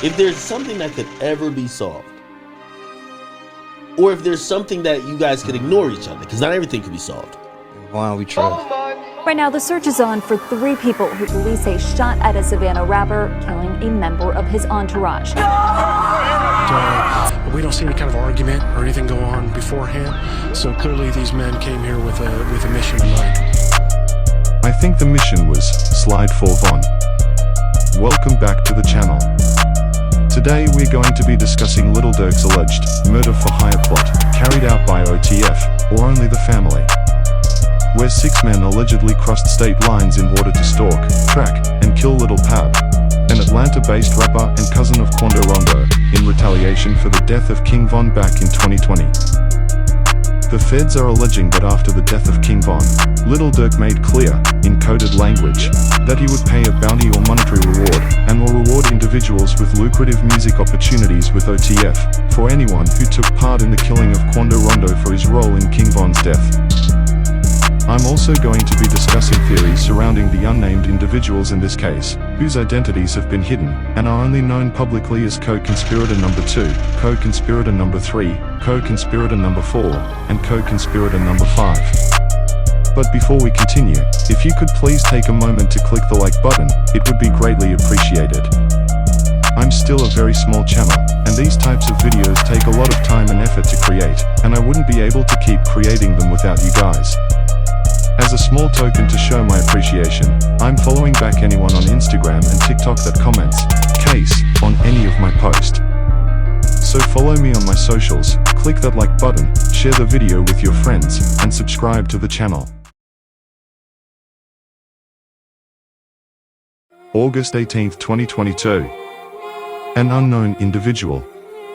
if there's something that could ever be solved, or if there's something that you guys could ignore each other, because not everything can be solved. Why don't we try? Right now, the search is on for 3 people who police say shot at a Savannah rapper, killing a member of his entourage. We don't see any kind of argument or anything go on beforehand, so clearly these men came here with a mission in mind. I think the mission was slide for Von. Welcome back to the channel. Today we're going to be discussing Lil Durk's alleged murder for hire plot carried out by OTF, or only the family, where 6 men allegedly crossed state lines in order to stalk, track, and kill Lil Pab, an Atlanta-based rapper and cousin of Quando Rondo, in retaliation for the death of King Von back in 2020. The feds are alleging that after the death of King Von, Lil Durk made clear, in coded language, that he would pay a bounty or monetary reward, and will reward individuals with lucrative music opportunities with OTF, for anyone who took part in the killing of Quando Rondo for his role in King Von's death. I'm also going to be discussing theories surrounding the unnamed individuals in this case, whose identities have been hidden, and are only known publicly as co-conspirator number 2, co-conspirator number 3, co-conspirator number 4, and co-conspirator number 5. But before we continue, if you could please take a moment to click the like button, it would be greatly appreciated. I'm still a very small channel, and these types of videos take a lot of time and effort to create, and I wouldn't be able to keep creating them without you guys. As a small token to show my appreciation, I'm following back anyone on Instagram and TikTok that comments, case, on any of my posts. So follow me on my socials, click that like button, share the video with your friends, and subscribe to the channel. August 18, 2022. An unknown individual,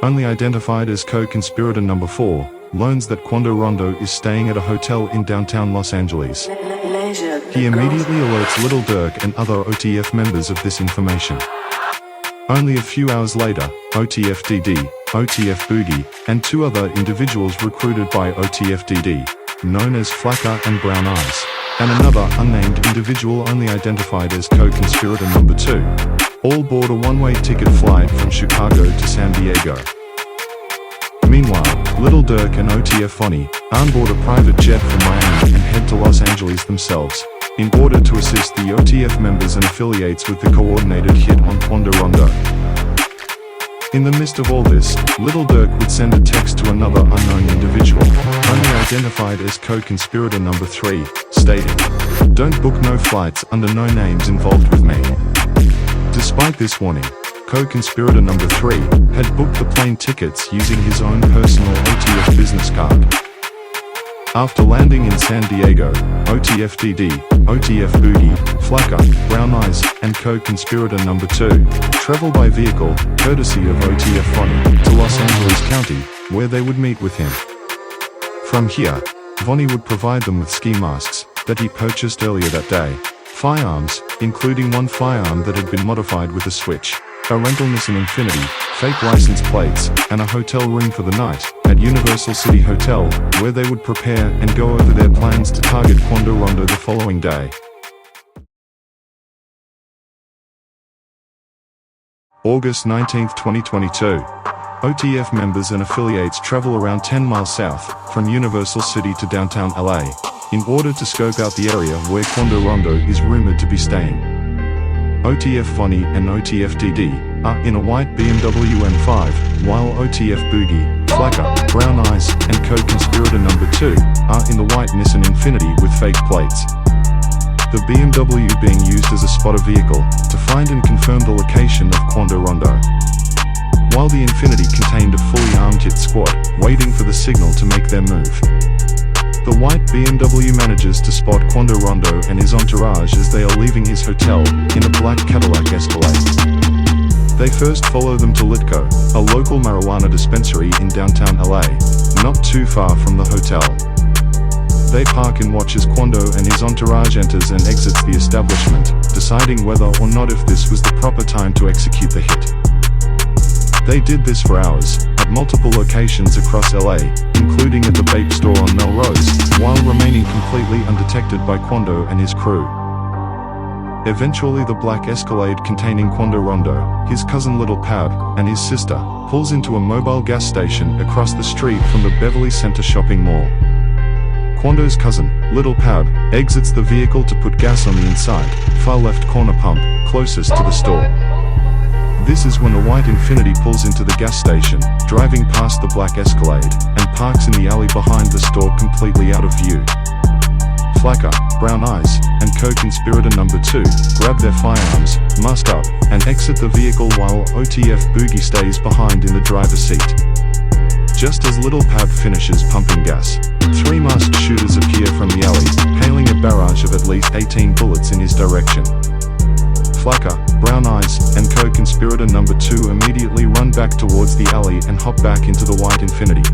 only identified as co-conspirator number 4, learns that Quando Rondo is staying at a hotel in downtown Los Angeles. He immediately alerts Lil Durk and other OTF members of this information. Only a few hours later, OTF DD, OTF Boogie, and 2 other individuals recruited by OTF DD, known as Flakka and Brown Eyes, and another unnamed individual only identified as co-conspirator number 2, all board a one-way ticket flight from Chicago to San Diego. Meanwhile, Lil Durk and OTF Funny onboard a private jet from Miami and head to Los Angeles themselves, in order to assist the OTF members and affiliates with the coordinated hit on Quando Rondo. In the midst of all this, Lil Durk would send a text to another unknown individual, only identified as co-conspirator number 3, stating, "Don't book no flights under no names involved with me." Despite this warning, co-conspirator number 3 had booked the plane tickets using his own personal OTF business card. After landing in San Diego, OTF DD, OTF Boogie, Flakka, Brown Eyes, and co-conspirator number 2 travel by vehicle, courtesy of OTF Vonnie, to Los Angeles County, where they would meet with him. From here, Vonnie would provide them with ski masks that he purchased earlier that day, firearms, including one firearm that had been modified with a switch, a rental Nissan Infiniti, fake license plates, and a hotel room for the night at Universal City Hotel, where they would prepare and go over their plans to target Quando Rondo the following day. August 19, 2022. OTF members and affiliates travel around 10 miles south from Universal City to downtown LA, in order to scope out the area where Quando Rondo is rumored to be staying. OTF Vonnie and OTF DD are in a white BMW M5, while OTF Boogie, Flakka, Brown Eyes, and co-conspirator number 2 are in the white Nissan Infiniti with fake plates. The BMW being used as a spotter vehicle to find and confirm the location of Quando Rondo, while the Infiniti contained a fully armed hit squad waiting for the signal to make their move. The white BMW manages to spot Quando Rondo and his entourage as they are leaving his hotel in a black Cadillac Escalade. They first follow them to lejJA, a local marijuana dispensary in downtown LA, not too far from the hotel. They park and watch as Quando and his entourage enters and exits the establishment, deciding whether or not if this was the proper time to execute the hit. They did this for hours, at multiple locations across LA, including at the vape store on Melrose, while remaining completely undetected by Quando and his crew. Eventually the black Escalade containing Quando Rondo, his cousin Lil Durk, and his sister, pulls into a mobile gas station across the street from the Beverly Center shopping mall. Quando's cousin, Lil Durk, exits the vehicle to put gas on the inside, far left corner pump, closest to the store. This is when the white Infiniti pulls into the gas station, driving past the black Escalade, and parks in the alley behind the store completely out of view. Flakka, Brown Eyes, and co-conspirator number 2, grab their firearms, mask up, and exit the vehicle while OTF Boogie stays behind in the driver's seat. Just as Lil Durk finishes pumping gas, 3 masked shooters appear from the alley, hailing a barrage of at least 18 bullets in his direction. Flakka, Brown Eyes, and co-conspirator number 2 immediately run back towards the alley and hop back into the white Infiniti.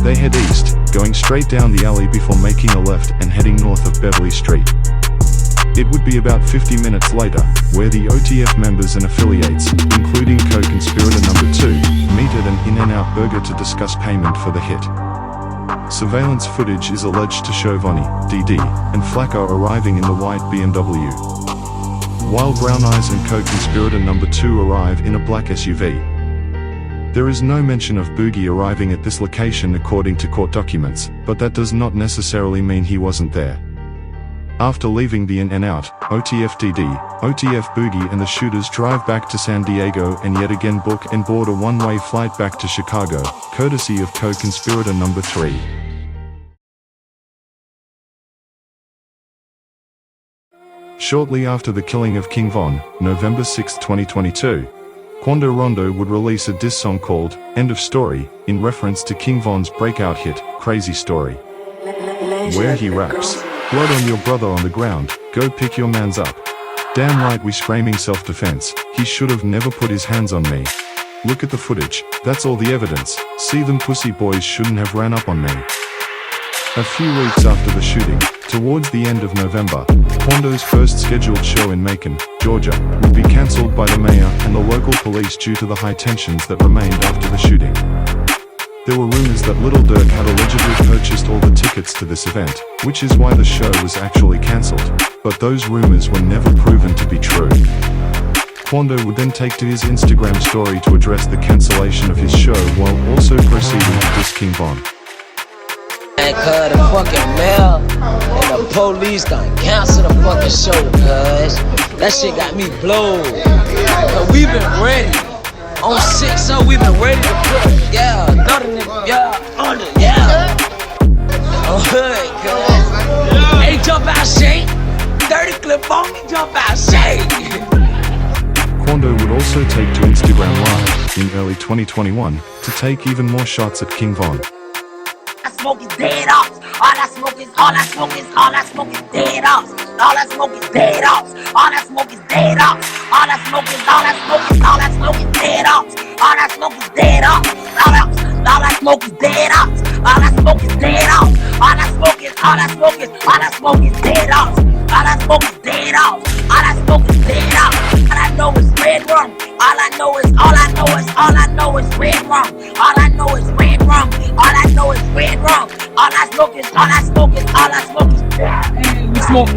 They head east, going straight down the alley before making a left and heading north of Beverly Street. It would be about 50 minutes later, where the OTF members and affiliates, including co-conspirator number 2, meet at an In-N-Out Burger to discuss payment for the hit. Surveillance footage is alleged to show Vonnie, DD, and Flakka arriving in the white BMW, while Brown Eyes and co-conspirator number 2 arrive in a black SUV. There is no mention of Boogie arriving at this location according to court documents, but that does not necessarily mean he wasn't there. After leaving the In-N-Out, OTF DD, OTF Boogie and the shooters drive back to San Diego and yet again book and board a one-way flight back to Chicago, courtesy of co-conspirator number 3. Shortly after the killing of King Von, November 6, 2022, Quando Rondo would release a diss song called End of Story, in reference to King Von's breakout hit, Crazy Story, where he raps, "Blood on your brother on the ground, go pick your mans up. Damn right we screaming self-defense, he should have never put his hands on me. Look at the footage, that's all the evidence, see them pussy boys shouldn't have ran up on me." A few weeks after the shooting, towards the end of November, Quando's first scheduled show in Macon, Georgia, would be cancelled by the mayor and the local police due to the high tensions that remained after the shooting. There were rumors that Lil Durk had allegedly purchased all the tickets to this event, which is why the show was actually cancelled, but those rumors were never proven to be true. Quando would then take to his Instagram story to address the cancellation of his show while also proceeding to diss King Von. Cause the fucking mayor and the police done cancel the fucking show, cuz that shit got me blowed. Cause we been ready on 6, so we been ready to put it, yeah, nothing, yeah, under, yeah. On hood, cuz. Hey, jump out, shake. 30 clip on me, jump out, shake. Quando would also take to Instagram Live in early 2021 to take even more shots at King Von. Smoke is dead off. All I smoke is dead off. All I smoke is dead off. All I smoke is dead off. All I smoke is dead off. All I smoke is dead off. All I smoke is dead off. All I smoke is dead off. All I smoke is dead off. All I smoke is dead off. All I smoke is dead off. All I know is red rum. All I know is red rum. All I know is red rum. All I know is red rum. All I smoke is we smoke.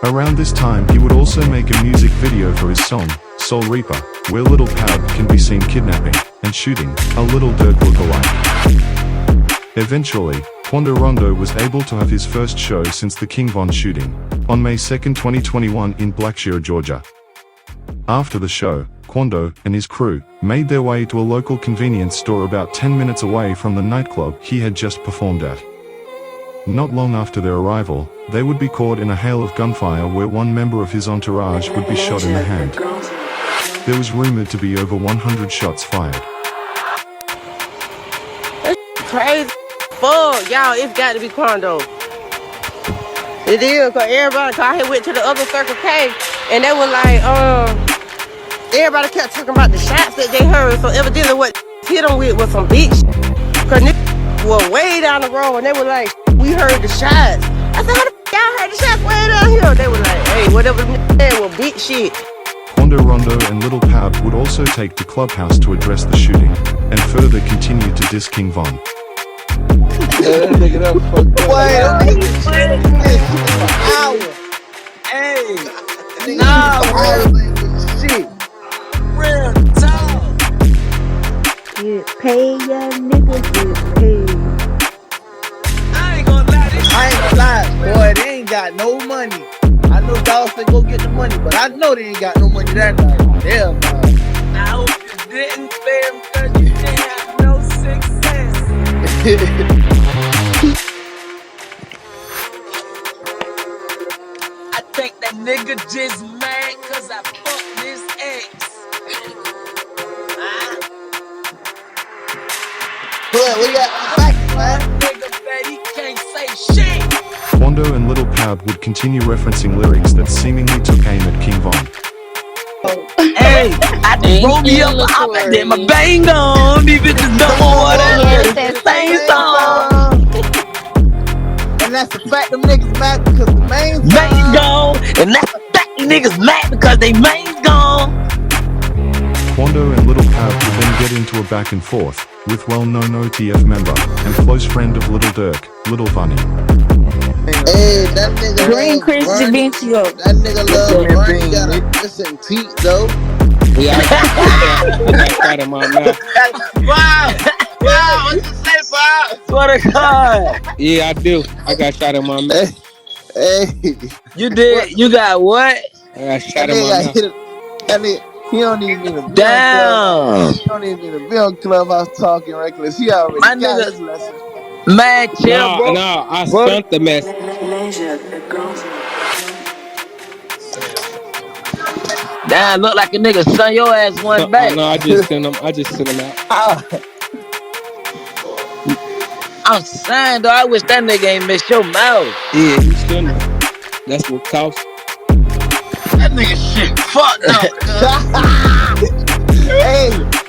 Around this time he would also make a music video for his song, Soul Reaper, where Lil Durk can be seen kidnapping and shooting a Lil Durk lookalike. Eventually, Quando Rondo was able to have his first show since the King Von shooting, on May 2, 2021 in lejJA, Georgia. After the show, Quando and his crew made their way to a local convenience store about 10 minutes away from the nightclub he had just performed at. Not long after their arrival, they would be caught in a hail of gunfire where one member of his entourage would be shot in the hand. There was rumored to be over 100 shots fired. That's crazy. Fuck, y'all, it's got to be Quando. It is, cause everybody, cause I went to the other Circle K, and they were like, everybody kept talking about the shots that they heard, so evidently what hit them with was some bitch. Cause niggas were way down the road, and they were like, we heard the shots. I said, how the f y'all heard the shots way down here? They were like, hey, whatever the said was bitch shit. Quando Rondo and Lil Durk would also take to Clubhouse to address the shooting, and further continue to diss King Von. That nigga that fucked up. Boy, that nigga shit for hours. Hey, Nigga nah, for hours ain't with shit. real talk. Get paid, young nigga, get paid. I ain't gonna lie, this I ain't gonna lie, boy, they ain't got no money. I know dog said go get the money, but I know they ain't got no money that night. Hell no. I hope you didn't fail because you didn't have no success. I think that nigga just mad cause I fucked his ex. But we got facts, man. Nigga bet he can't say shit. Quando and Lil Pab would continue referencing lyrics that seemingly took aim at King Von. Hey, I just roll me up a hop and then my bang on. These bitches don't want Yeah, it. that Same song. And that's the fact them niggas mad because the main Main gone. And that's the fact these niggas mad because they main's gone. Quando and Lil Pab would then get into a back and forth with well-known OTF member and close friend of Lil Durk, Lil Funny. Hey, that nigga Green love Christian Bernie. Benchio. That nigga love Bernie. Got a missing teeth though. Yeah, I got shot in my mouth. Wow, what you say, Bob? Swear to God. Yeah, I do. I got shot in my mouth. Hey, You did. You got what? I got that shot in nigga my got mouth. hit. That nigga, he don't even need to be on Damn. Clubhouse. He don't even need to be on Clubhouse talking reckless. He already My got nigga- his lesson. Man, chill, bro. No, I Bro. sent the message. Damn, look like a nigga son your ass one back. No, I just sent him out. I'm saying though, I wish that nigga ain't miss your mouth. Yeah, he shouldn't have. That's what cost. That nigga shit fucked up.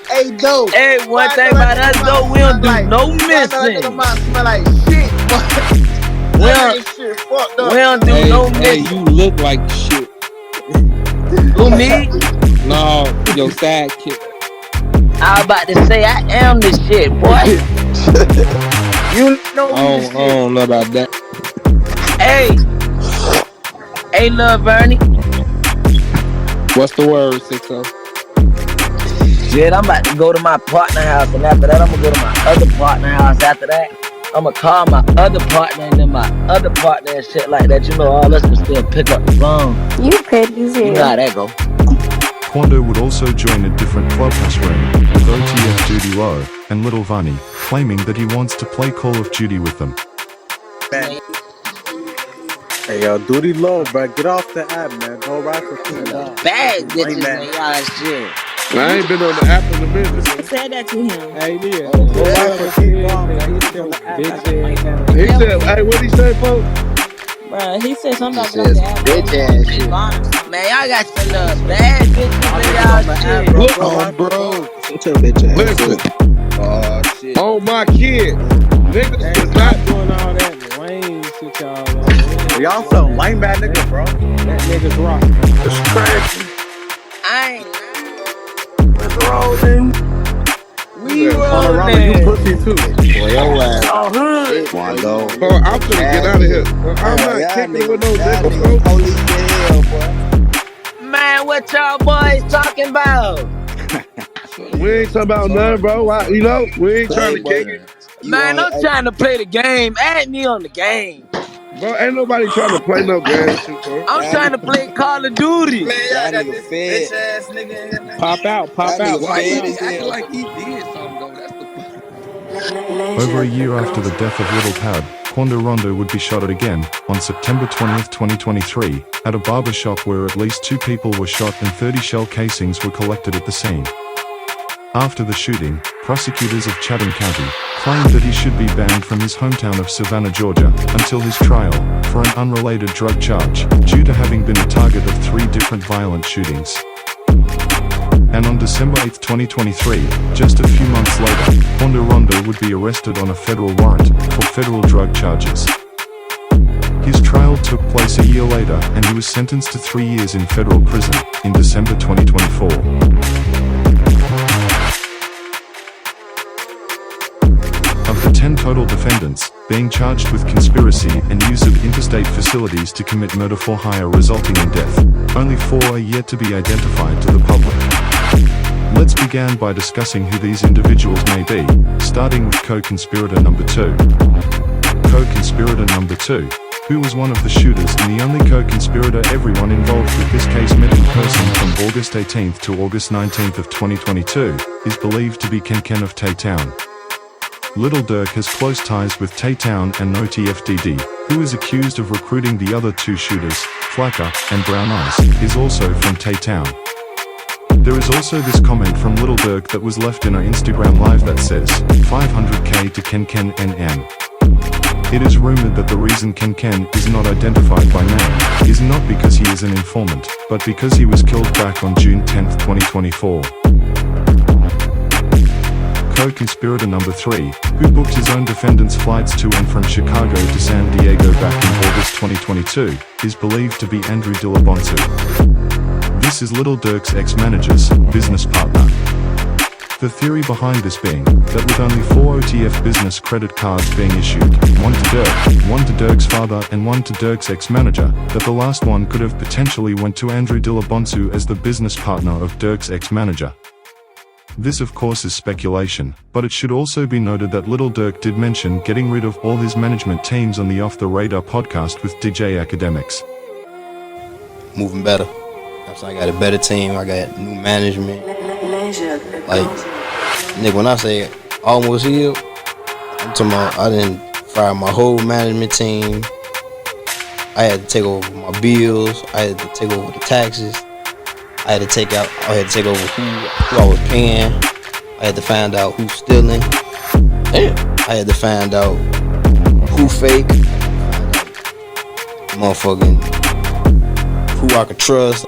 Hey, dope. Hey, one thing about us though, we don't do no missing. Nigga mouth smell like shit. We Shit fucked up. don't do no Hey, missing. you look like shit. Who, me? No, your sidekick. I was about to say I am this shit, boy. You know I don't know about that. Hey, Lil Bernie. What's the word, 6-0? Shit, I'm about to go to my partner house, and after that, I'm gonna go to my other partner house. After that, I'm gonna call my other partner, and then my other partner and shit like that. You know, all us can still pick up the phone. You petty as hell. You know how that go. Quando would also join a different Clubhouse room with OTF Duty Low and Lil Funny, claiming that he wants to play Call of Duty with them. Hey, yo, Duty Low, bro. Get off the app, man. Go right for King Von. Bad bitches and y'all shit. I ain't been on the app in a minute. I said that to him. Hey, yeah. Go right for King Von, man. He's still on the app. He said, hey, what'd he say, folks? Bruh, he said something about says bitch ass shit. Man, y'all got some little bad bitches in y'all shit. Bro. Shut your bitch ass. Listen, Oh shit. on my kid, niggas Hey, is stop not. doing all that lame shit y'all on. Y'all some lame bad nigga, bro. That nigga's rock. It's crazy. I ain't What's wrong, man? we Quando Rondo, you rolling. pussy too. Boy, your ass. Quando. Bro, I'm finna get out of here. Bro, I'm not kicking it with no niggas, bro. Police in hell, boy. Man, what y'all boys talking about? We ain't talking about nothing, bro. You know, we ain't trying to kick it. Man, I'm trying to play the game. Add me on the game. Bro, ain't nobody trying to play no game shit, bro. I'm trying to play Call of Duty. Man, y'all got this bitch ass nigga in here, man. Pop out. Why He he acting like he did something, though. That's the fuck. Over a year after the death of Lil Pab, Quando Rondo would be shot at again on September 20th, 2023, at a barber shop where at least 2 people were shot and 30 shell casings were collected at the scene. After the shooting, prosecutors of Chatham County claimed that he should be banned from his hometown of Savannah, Georgia, until his trial for an unrelated drug charge, due to having been a target of 3 different violent shootings. And on December 8, 2023, just a few months later, Quando Rondo would be arrested on a federal warrant for federal drug charges. His trial took place a year later, and he was sentenced to 3 years in federal prison in December 2024. Of the 10 total defendants, being charged with conspiracy and use of interstate facilities to commit murder for hire resulting in death. Only 4 are yet to be identified to the public. Let's begin by discussing who these individuals may be, starting with co-conspirator number 2. Co-conspirator number 2, who was one of the shooters and the only co-conspirator everyone involved with this case met in person from August 18th to August 19th of 2022, is believed to be Ken of Tay-Town. Lil Durk has close ties with Tay-Town and OTFDD, who is accused of recruiting the other 2 shooters, Flakka and Brown Eyes, is also from Tay-Town. There is also this comment from Lil Durk that was left in our Instagram live that says, 500k to Ken NN. It is rumored that the reason Ken is not identified by name is not because he is an informant, but because he was killed back on June 10, 2024. Co-conspirator number 3, who booked his own defendant's flights to and from Chicago to San Diego back in August 2022, is believed to be Andrew Dilabontu. This is Lil Durk's ex-manager's business partner. The theory behind this being that with only 4 OTF business credit cards being issued, 1 to Durk, 1 to Durk's father and 1 to Durk's ex-manager, that the last one could have potentially went to Andrew Dilabontu as the business partner of Durk's ex-manager. This of course is speculation, but it should also be noted that Lil Durk did mention getting rid of all his management teams on the Off the Radar podcast with DJ Academics. Moving better. I got a better team, I got new management. Like, nigga, when I say almost healed, I'm talking about I didn't fire my whole management team. I had to take over my bills, I had to take over the taxes, I had to take over who I was paying, I had to find out who's stealing, I had to find out who fake, motherfucking who I could trust.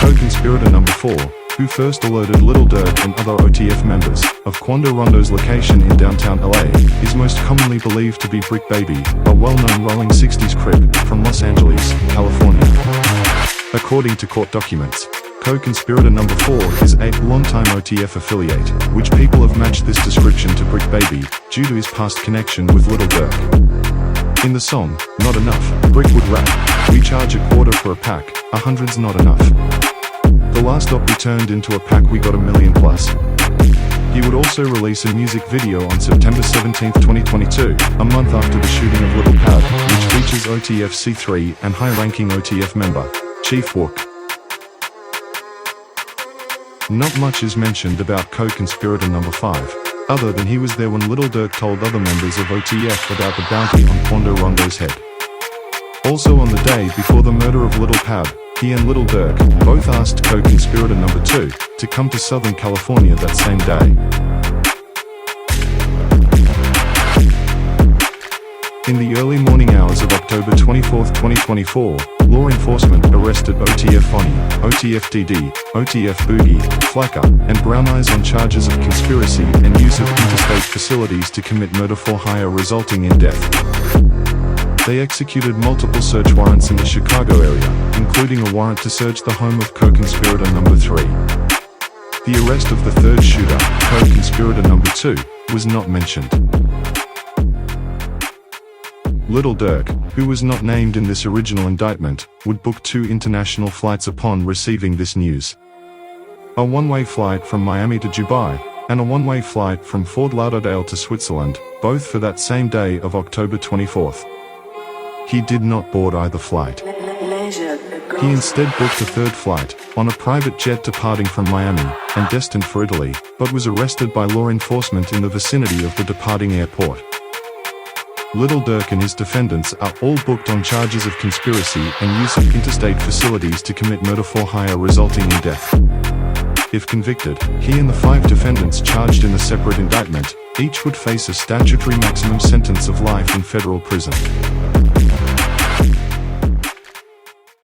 Co-conspirator number 4, who first alerted Lil Durk and other OTF members of Quando Rondo's location in downtown LA, is most commonly believed to be Brick Baby, a well-known rolling 60s crip from Los Angeles, California. According to court documents, co-conspirator number 4 is a longtime OTF affiliate, which people have matched this description to Brick Baby due to his past connection with Lil Durk. In the song, Not Enough, Brick would rap, "We charge a quarter for a pack, 100's not enough. The last op we turned into a pack, we got $1 million plus." He would also release a music video on September 17, 2022, a month after the shooting of Lil Pad, which features OTF C3 and high-ranking OTF member, Chief Wook. Not much is mentioned about co-conspirator number 5, other than he was there when Lil Durk told other members of OTF about the bounty on Quando Rondo's head. Also on the day before the murder of Lil Pad, he and Lil Durk both asked co-conspirator number 2 to come to Southern California that same day. In the early morning hours of October 24, 2024, law enforcement arrested OTF Fonny, OTF DD, OTF Boogie, Flakka, and Brown Eyes on charges of conspiracy and use of interstate facilities to commit murder for hire resulting in death. They executed multiple search warrants in the Chicago area, including a warrant to search the home of co-conspirator number 3. The arrest of the third shooter, co-conspirator number 2, was not mentioned. Lil Durk, who was not named in this original indictment, would book 2 international flights upon receiving this news. A one-way flight from Miami to Dubai, and a one-way flight from Fort Lauderdale to Switzerland, both for that same day of October 24th. He did not board either flight. He instead booked a third flight, on a private jet departing from Miami, and destined for Italy, but was arrested by law enforcement in the vicinity of the departing airport. Lil Durk and his defendants are all booked on charges of conspiracy and use of interstate facilities to commit murder for hire resulting in death. If convicted, he and the 5 defendants charged in a separate indictment, each would face a statutory maximum sentence of life in federal prison.